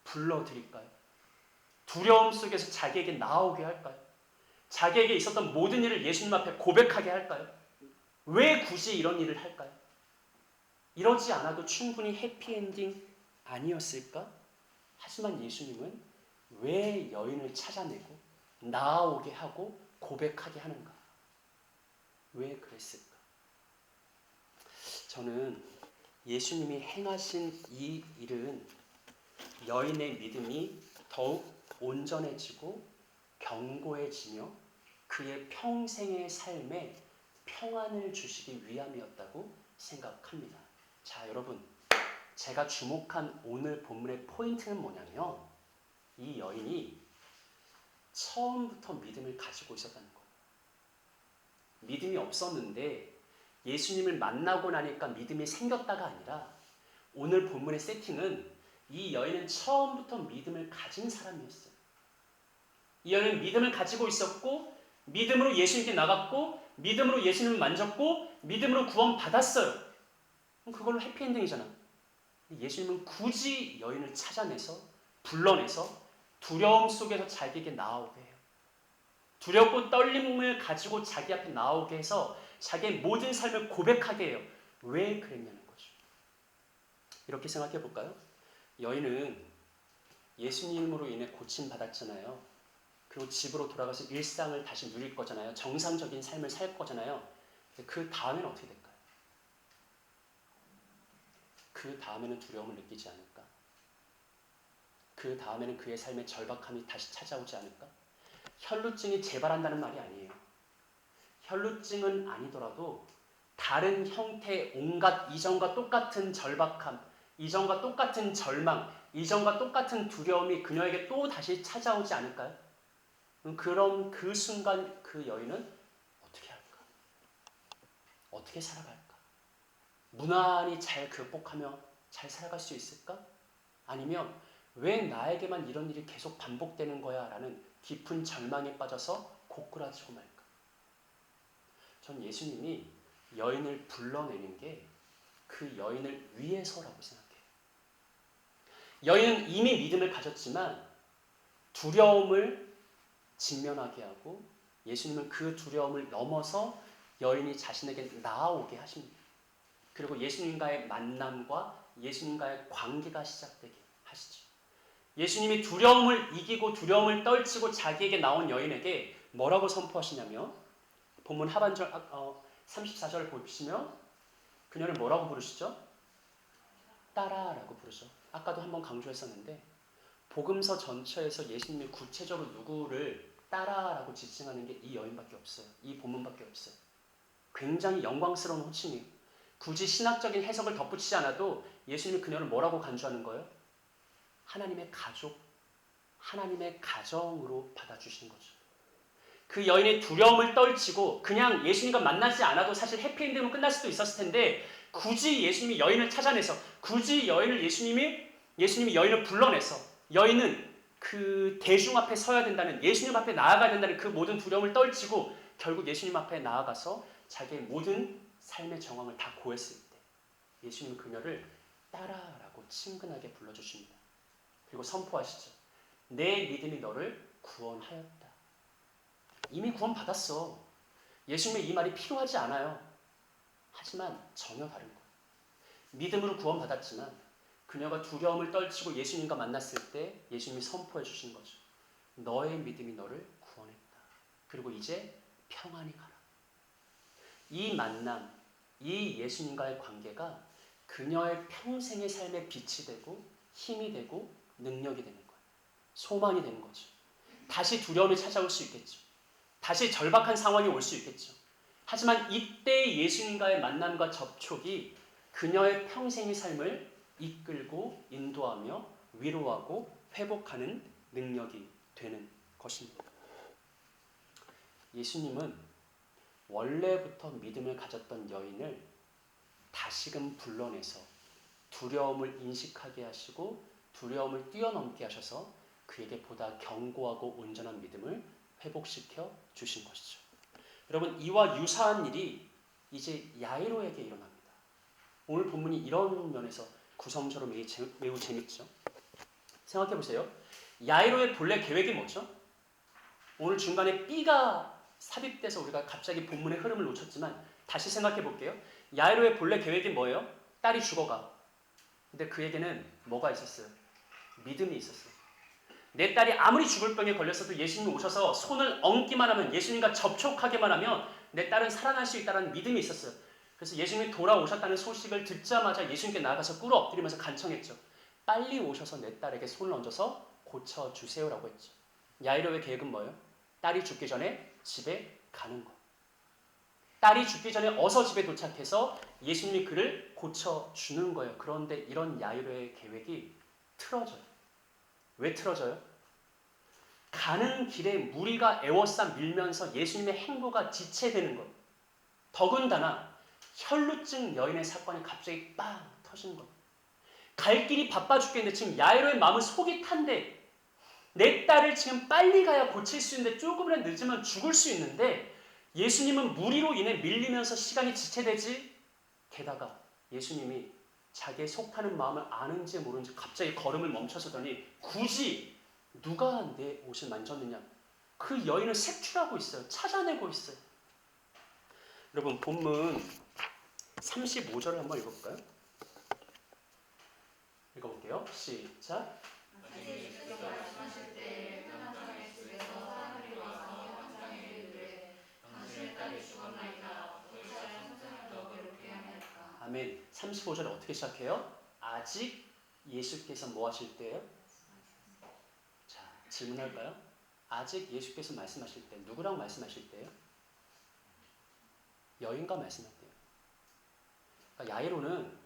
불러드릴까요? 두려움 속에서 자기에게 나오게 할까요? 자기에게 있었던 모든 일을 예수님 앞에 고백하게 할까요? 왜 굳이 이런 일을 할까요? 이러지 않아도 충분히 해피엔딩 아니었을까? 하지만 예수님은 왜 여인을 찾아내고 나아오게 하고 고백하게 하는가? 왜 그랬을까? 저는 예수님이 행하신 이 일은 여인의 믿음이 더욱 온전해지고 견고해지며 그의 평생의 삶에 평안을 주시기 위함이었다고 생각합니다. 자, 여러분, 제가 주목한 오늘 본문의 포인트는 뭐냐면 이 여인이 처음부터 믿음을 가지고 있었다는 거예요. 믿음이 없었는데 예수님을 만나고 나니까 믿음이 생겼다가 아니라 오늘 본문의 세팅은 이 여인은 처음부터 믿음을 가진 사람이었어요. 이 여인은 믿음을 가지고 있었고 믿음으로 예수님께 나갔고 믿음으로 예수님을 만졌고 믿음으로 구원받았어요. 그럼 그걸로 해피엔딩이잖아. 예수님은 굳이 여인을 찾아내서 불러내서 두려움 속에서 자기에게 나오게 해요. 두렵고 떨림을 가지고 자기 앞에 나오게 해서 자기의 모든 삶을 고백하게 해요. 왜 그랬냐는 거죠. 이렇게 생각해 볼까요? 여인은 예수님으로 인해 고침받았잖아요. 그리고 집으로 돌아가서 일상을 다시 누릴 거잖아요. 정상적인 삶을 살 거잖아요. 그 다음에는 어떻게 될까요? 그 다음에는 두려움을 느끼지 않을까? 그 다음에는 그의 삶의 절박함이 다시 찾아오지 않을까? 혈루증이 재발한다는 말이 아니에요. 혈루증은 아니더라도 다른 형태의 온갖 이전과 똑같은 절박함, 이전과 똑같은 절망, 이전과 똑같은 두려움이 그녀에게 또 다시 찾아오지 않을까요? 그럼 그 순간 그 여인은 어떻게 할까? 어떻게 살아갈까? 무난히 잘 극복하며 잘 살아갈 수 있을까? 아니면 왜 나에게만 이런 일이 계속 반복되는 거야? 라는 깊은 절망에 빠져서 고꾸라지고 말까? 전 예수님이 여인을 불러내는 게 그 여인을 위해서라고 생각해요. 여인은 이미 믿음을 가졌지만 두려움을 직면하게 하고 예수님은 그 두려움을 넘어서 여인이 자신에게 나아오게 하십니다. 그리고 예수님과의 만남과 예수님과의 관계가 시작되게 하시죠. 예수님이 두려움을 이기고 두려움을 떨치고 자기에게 나온 여인에게 뭐라고 선포하시냐면 본문 하반절 34절 보시면 그녀를 뭐라고 부르시죠? 따라라고 부르죠. 아까도 한번 강조했었는데 복음서 전체에서 예수님이 구체적으로 누구를 따라라고 지칭하는 게 이 여인밖에 없어요. 이 본문밖에 없어요. 굉장히 영광스러운 호칭이에요. 굳이 신학적인 해석을 덧붙이지 않아도 예수님이 그녀를 뭐라고 간주하는 거예요? 하나님의 가족, 하나님의 가정으로 받아주시는 거죠. 그 여인의 두려움을 떨치고 그냥 예수님과 만나지 않아도 사실 해피엔딩으로 끝날 수도 있었을 텐데 굳이 예수님이 여인을 찾아내서 굳이 예수님이 여인을 불러내서 여인은 그 대중 앞에 서야 된다는 예수님 앞에 나아가야 된다는 그 모든 두려움을 떨치고 결국 예수님 앞에 나아가서 자기의 모든 삶의 정황을 다 고했을 때 예수님은 그녀를 따라라고 친근하게 불러주십니다. 그리고 선포하시죠. 내 믿음이 너를 구원하였다. 이미 구원받았어. 예수님의 이 말이 필요하지 않아요. 하지만 전혀 다른 거예요. 믿음으로 구원받았지만 그녀가 두려움을 떨치고 예수님과 만났을 때 예수님이 선포해 주신 거죠. 너의 믿음이 너를 구원했다. 그리고 이제 평안히 가라. 이 만남, 이 예수님과의 관계가 그녀의 평생의 삶에 빛이 되고 힘이 되고 능력이 되는 거예요. 소망이 되는 거죠. 다시 두려움이 찾아올 수 있겠죠. 다시 절박한 상황이 올 수 있겠죠. 하지만 이때 예수님과의 만남과 접촉이 그녀의 평생의 삶을 이끌고 인도하며 위로하고 회복하는 능력이 되는 것입니다. 예수님은 원래부터 믿음을 가졌던 여인을 다시금 불러내서 두려움을 인식하게 하시고 두려움을 뛰어넘게 하셔서 그에게 보다 견고하고 온전한 믿음을 회복시켜 주신 것이죠. 여러분, 이와 유사한 일이 이제 야이로에게 일어납니다. 오늘 본문이 이런 면에서 구성적으로 매우 재밌죠. 생각해 보세요. 야이로의 본래 계획이 뭐죠? 오늘 중간에 B가 삽입돼서 우리가 갑자기 본문의 흐름을 놓쳤지만 다시 생각해 볼게요. 야이로의 본래 계획이 뭐예요? 딸이 죽어가. 근데 그에게는 뭐가 있었어요? 믿음이 있었어요. 내 딸이 아무리 죽을 병에 걸렸어도 예수님이 오셔서 손을 얹기만 하면, 예수님과 접촉하기만 하면 내 딸은 살아날 수 있다는 믿음이 있었어요. 그래서 예수님이 돌아오셨다는 소식을 듣자마자 예수님께 나아가서 꿇어 엎드리면서 간청했죠. 빨리 오셔서 내 딸에게 손을 얹어서 고쳐주세요라고 했죠. 야이로의 계획은 뭐예요? 딸이 죽기 전에 집에 가는 것. 딸이 죽기 전에 어서 집에 도착해서 예수님이 그를 고쳐주는 거예요. 그런데 이런 야이로의 계획이 틀어져요. 왜 틀어져요? 가는 길에 무리가 에워싸 밀면서 예수님의 행보가 지체되는 것. 더군다나 혈루증 여인의 사건이 갑자기 빵 터지는 것. 갈 길이 바빠 죽겠는데 지금 야이로의 마음은 속이 탄데 내 딸을 지금 빨리 가야 고칠 수 있는데 조금이라도 늦으면 죽을 수 있는데 예수님은 무리로 인해 밀리면서 시간이 지체되지. 게다가 예수님이 자기의 속타는 마음을 아는지 모르는지 갑자기 걸음을 멈춰서더니 굳이 누가 내 옷을 만졌느냐. 그 여인을 색출하고 있어요. 찾아내고 있어요. 여러분, 본문 35절을 한번 읽어볼까요? 읽어볼게요. 시작. 예수께서 말씀하실 때 회당장의 집에서 사람들이 와서 회당장에게 이르되 당신의 딸이 죽었나이다. 어찌하여 선생을 더 괴롭게 하나이까. 아멘. 35절에 어떻게 시작해요? 아직 예수께서 뭐 하실 때요? 자, 질문할까요? 아직 예수께서 말씀하실 때 누구랑 말씀하실 때요? 여인과 말씀할 때요. 그러니까 야이로는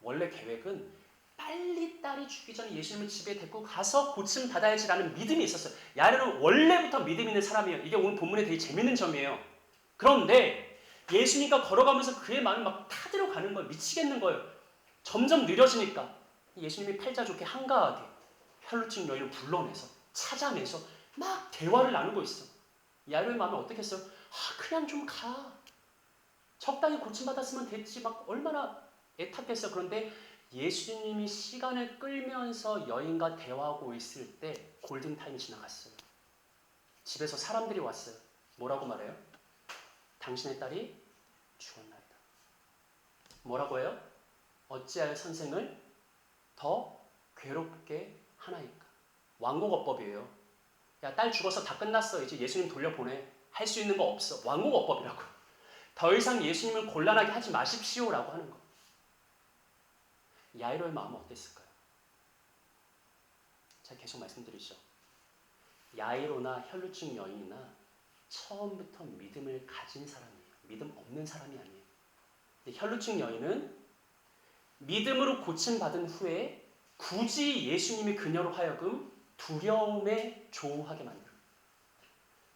원래 계획은 빨리 딸이 죽기 전에 예수님을 집에 데리고 가서 고침 받아야지라는 믿음이 있었어요. 야이로는 원래부터 믿음 있는 사람이에요. 이게 오늘 본문의 되게 재밌는 점이에요. 그런데 예수님과 걸어가면서 그의 마음이 막 타들어 가는 거예요. 미치겠는 거예요. 점점 느려지니까 예수님이 팔자 좋게 한가하게 혈루증 여인을 불러내서 찾아내서 막 대화를 나누고 있어. 야이로의 마음이 어떻겠어요? 그냥 좀 가. 적당히 고침받았으면 됐지. 막 얼마나 애타겠어요. 그런데 예수님이 시간을 끌면서 여인과 대화하고 있을 때 골든타임이 지나갔어요. 집에서 사람들이 왔어요. 뭐라고 말해요? 당신의 딸이 죽었나이다. 뭐라고 해요? 어찌하여 선생을 더 괴롭게 하나이까. 완곡어법이에요. 야, 딸 죽어서 다 끝났어. 이제 예수님 돌려보내. 할 수 있는 거 없어. 완곡어법이라고. 더 이상 예수님을 곤란하게 하지 마십시오라고 하는 거. 야이로의 마음은 어땠을까요? 제가 계속 말씀드리죠. 야이로나 혈루증 여인이나 처음부터 믿음을 가진 사람이에요. 믿음 없는 사람이 아니에요. 근데 혈루증 여인은 믿음으로 고침받은 후에 굳이 예수님이 그녀로 하여금 두려움에 조우하게 만들어요.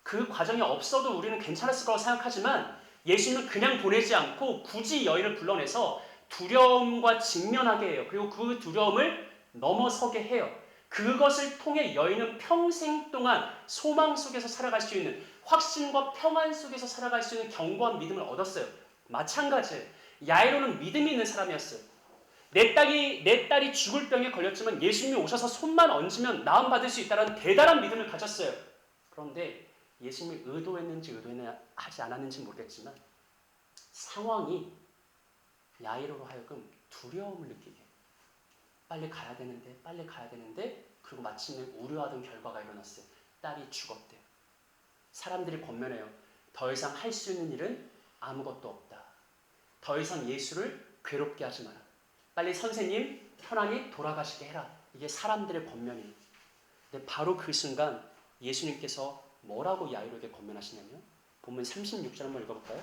그 과정이 없어도 우리는 괜찮았을 거라고 생각하지만 예수님은 그냥 보내지 않고 굳이 여인을 불러내서 두려움과 직면하게 해요. 그리고 그 두려움을 넘어서게 해요. 그것을 통해 여인은 평생 동안 소망 속에서 살아갈 수 있는, 확신과 평안 속에서 살아갈 수 있는 견고한 믿음을 얻었어요. 마찬가지예요. 야이로는 믿음이 있는 사람이었어요. 내 딸이 죽을 병에 걸렸지만 예수님이 오셔서 손만 얹으면 나음받을 수 있다는 대단한 믿음을 가졌어요. 그런데 예수님이 의도했는지 의도하지 않았는지 모르겠지만 상황이 야이로로 하여금 두려움을 느끼게 해요. 빨리 가야 되는데 그리고 마침내 우려하던 결과가 일어났어요. 딸이 죽었대요. 사람들이 권면해요. 더 이상 할 수 있는 일은 아무것도 없다. 더 이상 예수를 괴롭게 하지 마라. 빨리 선생님 편안히 돌아가시게 해라. 이게 사람들의 권면이에요. 근데 바로 그 순간 예수님께서 뭐라고 야이로에게 권면하시냐면 본문 36절 한번 읽어볼까요?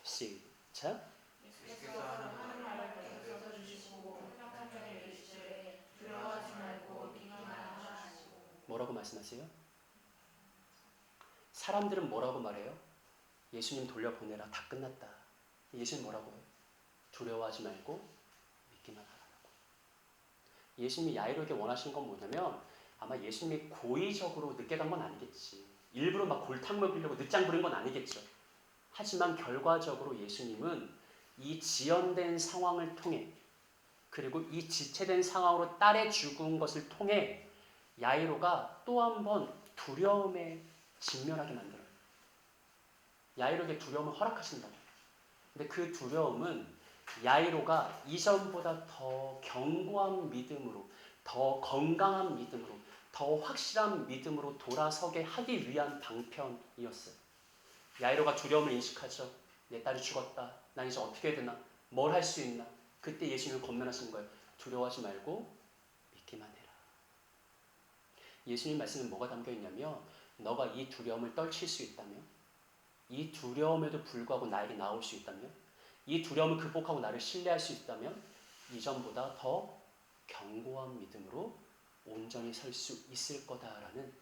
시작. 예수께서 하는 말을 가르쳐 주시고 회당장에 이르시되 두려워하지 말고 믿기만 하시고. 뭐라고 말씀하세요? 사람들은 뭐라고 말해요? 예수님 돌려보내라. 다 끝났다. 예수님 뭐라고 해요? 두려워하지 말고 믿기만 하라고. 예수님이 야이로에게 원하신 건 뭐냐면 아마 예수님이 고의적으로 늦게 간 건 아니겠지. 일부러 막 골탕 먹이려고 늦장 부린 건 아니겠죠. 하지만 결과적으로 예수님은 이 지연된 상황을 통해, 그리고 이 지체된 상황으로 딸의 죽은 것을 통해 야이로가 또 한 번 두려움에 직면하게 만들어요. 야이로에게 두려움을 허락하신다고. 근데 그 두려움은 야이로가 이전보다 더 견고한 믿음으로, 더 건강한 믿음으로, 더 확실한 믿음으로 돌아서게 하기 위한 방편이었어요. 야이로가 두려움을 인식하죠. 내 딸이 죽었다. 난 이제 어떻게 해야 되나? 뭘 할 수 있나? 그때 예수님은 권면하시는 거예요. 두려워하지 말고 믿기만 해라. 예수님 말씀에 뭐가 담겨 있냐면, 너가 이 두려움을 떨칠 수 있다면, 이 두려움에도 불구하고 나에게 나올 수 있다면, 이 두려움을 극복하고 나를 신뢰할 수 있다면 이전보다 더 견고한 믿음으로 온전히 설 수 있을 거다라는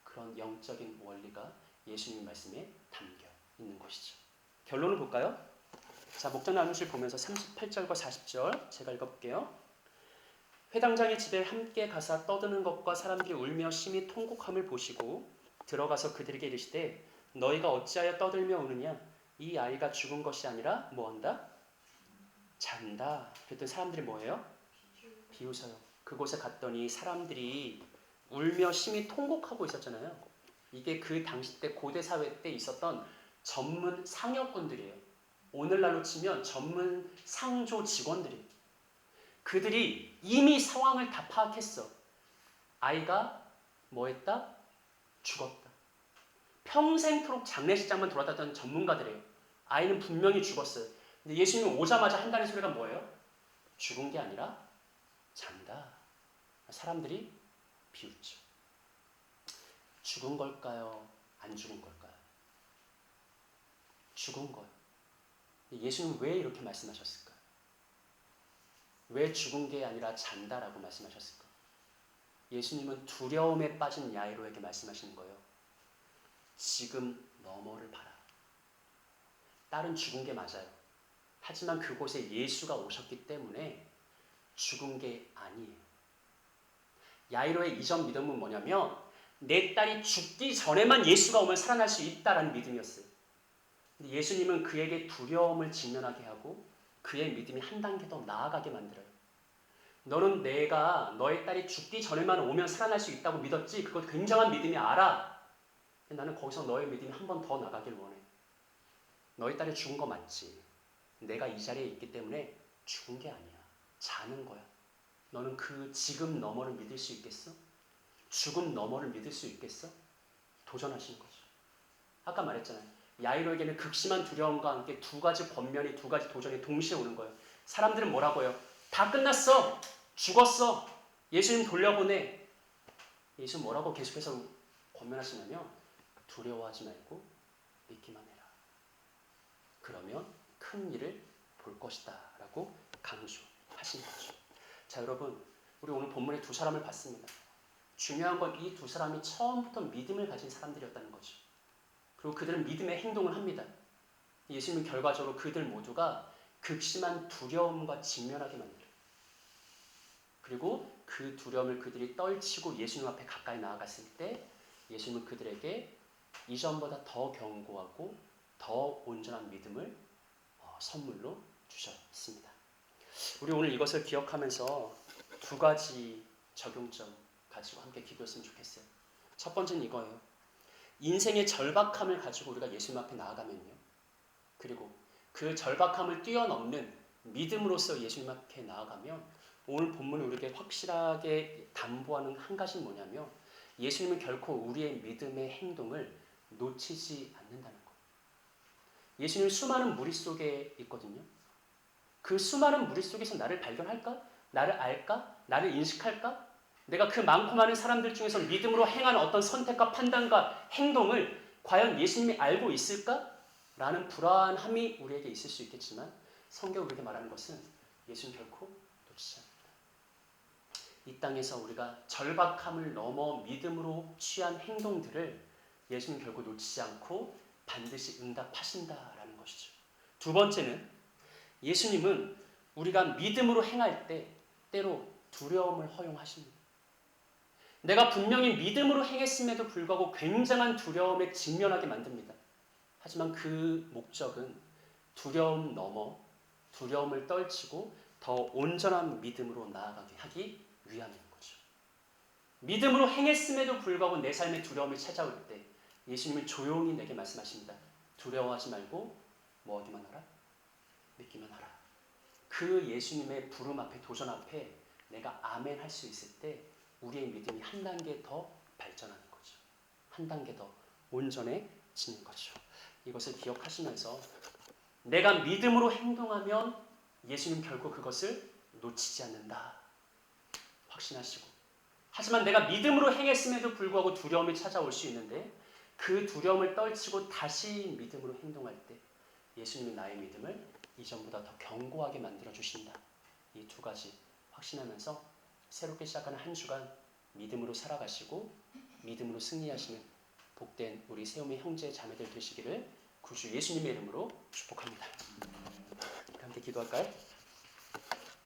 그런 영적인 원리가 예수님 말씀에 담겨 있는 것이죠. 결론을 볼까요? 자, 목장 나누실 보면서 38절과 40절 제가 읽어볼게요. 회당장의 집에 함께 가사 떠드는 것과 사람들이 울며 심히 통곡함을 보시고 들어가서 그들에게 이르시되 너희가 어찌하여 떠들며 우느냐? 이 아이가 죽은 것이 아니라 뭐한다? 잔다. 그랬더니 사람들이 뭐예요? 비웃어요. 그곳에 갔더니 사람들이 울며 심히 통곡하고 있었잖아요. 이게 그 당시 때 고대 사회 때 있었던 전문 상여꾼들이에요. 오늘날로 치면 전문 상조 직원들이. 그들이 이미 상황을 다 파악했어. 아이가 뭐했다? 죽었다. 평생토록 장례식장만 돌아다녔던 전문가들이에요. 아이는 분명히 죽었어요. 근데 예수님이 오자마자 한다는 소리가 뭐예요? 죽은 게 아니라 잔다. 사람들이 비웃죠. 죽은 걸까요? 안 죽은 걸까요? 죽은 거예요. 예수님은 왜 이렇게 말씀하셨을까요? 왜 죽은 게 아니라 잔다라고 말씀하셨을까요? 예수님은 두려움에 빠진 야이로에게 말씀하시는 거예요. 지금 너머를 봐라. 딸은 죽은 게 맞아요. 하지만 그곳에 예수가 오셨기 때문에 죽은 게 아니에요. 야이로의 이전 믿음은 뭐냐면 내 딸이 죽기 전에만 예수가 오면 살아날 수 있다라는 믿음이었어요. 근데 예수님은 그에게 두려움을 직면하게 하고 그의 믿음이 한 단계 더 나아가게 만들어요. 너는 내가 너의 딸이 죽기 전에만 오면 살아날 수 있다고 믿었지? 그것 굉장한 믿음이 알아. 나는 거기서 너의 믿음이 한 번 더 나가길 원해. 너희 딸이 죽은 거 맞지? 내가 이 자리에 있기 때문에 죽은 게 아니야. 자는 거야. 너는 그 지금 너머를 믿을 수 있겠어? 죽음 너머를 믿을 수 있겠어? 도전하시는 거죠. 아까 말했잖아요. 야이로에게는 극심한 두려움과 함께 두 가지 권면이, 두 가지 도전이 동시에 오는 거예요. 사람들은 뭐라고 해요? 다 끝났어. 죽었어. 예수님 돌려보내. 예수 뭐라고 계속해서 권면하시냐면 두려워하지 말고 믿기만 해라. 그러면 큰 일을 볼 것이다 라고 강조하신 거죠. 자, 여러분, 우리 오늘 본문에 두 사람을 봤습니다. 중요한 건 이 두 사람이 처음부터 믿음을 가진 사람들이었다는 거죠. 그리고 그들은 믿음의 행동을 합니다. 예수님은 결과적으로 그들 모두가 극심한 두려움과 직면하게 만들어요. 그리고 그 두려움을 그들이 떨치고 예수님 앞에 가까이 나아갔을 때 예수님은 그들에게 이전보다 더 견고하고 더 온전한 믿음을 선물로 주셨습니다. 우리 오늘 이것을 기억하면서 두 가지 적용점 가지고 함께 기도했으면 좋겠어요. 첫 번째는 이거예요. 인생의 절박함을 가지고 우리가 예수님 앞에 나아가면요. 그리고 그 절박함을 뛰어넘는 믿음으로써 예수님 앞에 나아가면 오늘 본문이 우리에게 확실하게 담보하는 한 가지는 뭐냐면 예수님은 결코 우리의 믿음의 행동을 놓치지 않는다는 거. 예수님은 수많은 무리 속에 있거든요. 그 수많은 무리 속에서 나를 발견할까? 나를 알까? 나를 인식할까? 내가 그 많고 많은 사람들 중에서 믿음으로 행하는 어떤 선택과 판단과 행동을 과연 예수님이 알고 있을까? 라는 불안함이 우리에게 있을 수 있겠지만 성경이 우리에게 말하는 것은 예수는 결코 놓치지 않는다. 이 땅에서 우리가 절박함을 넘어 믿음으로 취한 행동들을 예수는 결코 놓치지 않고 반드시 응답하신다라는 것이죠. 두 번째는 예수님은 우리가 믿음으로 행할 때 때로 두려움을 허용하십니다. 내가 분명히 믿음으로 행했음에도 불구하고 굉장한 두려움에 직면하게 만듭니다. 하지만 그 목적은 두려움 넘어 두려움을 떨치고 더 온전한 믿음으로 나아가게 하기 위함인 거죠. 믿음으로 행했음에도 불구하고 내 삶에 두려움이 찾아올 때 예수님은 조용히 내게 말씀하십니다. 두려워하지 말고 뭐 하기만 하라? 믿기만 하라. 그 예수님의 부름 앞에, 도전 앞에 내가 아멘 할 수 있을 때 우리의 믿음이 한 단계 더 발전하는 거죠. 한 단계 더 온전해지는 거죠. 이것을 기억하시면서 내가 믿음으로 행동하면 예수님 결코 그것을 놓치지 않는다. 확신하시고. 하지만 내가 믿음으로 행했음에도 불구하고 두려움이 찾아올 수 있는데 그 두려움을 떨치고 다시 믿음으로 행동할 때 예수님이 나의 믿음을 이전보다 더 견고하게 만들어 주신다. 이 두 가지 확신하면서 새롭게 시작하는 한 주간 믿음으로 살아가시고 믿음으로 승리하시는 복된 우리 세움의 형제 자매들 되시기를 구주 예수님의 이름으로 축복합니다. 우리 함께 기도할까요?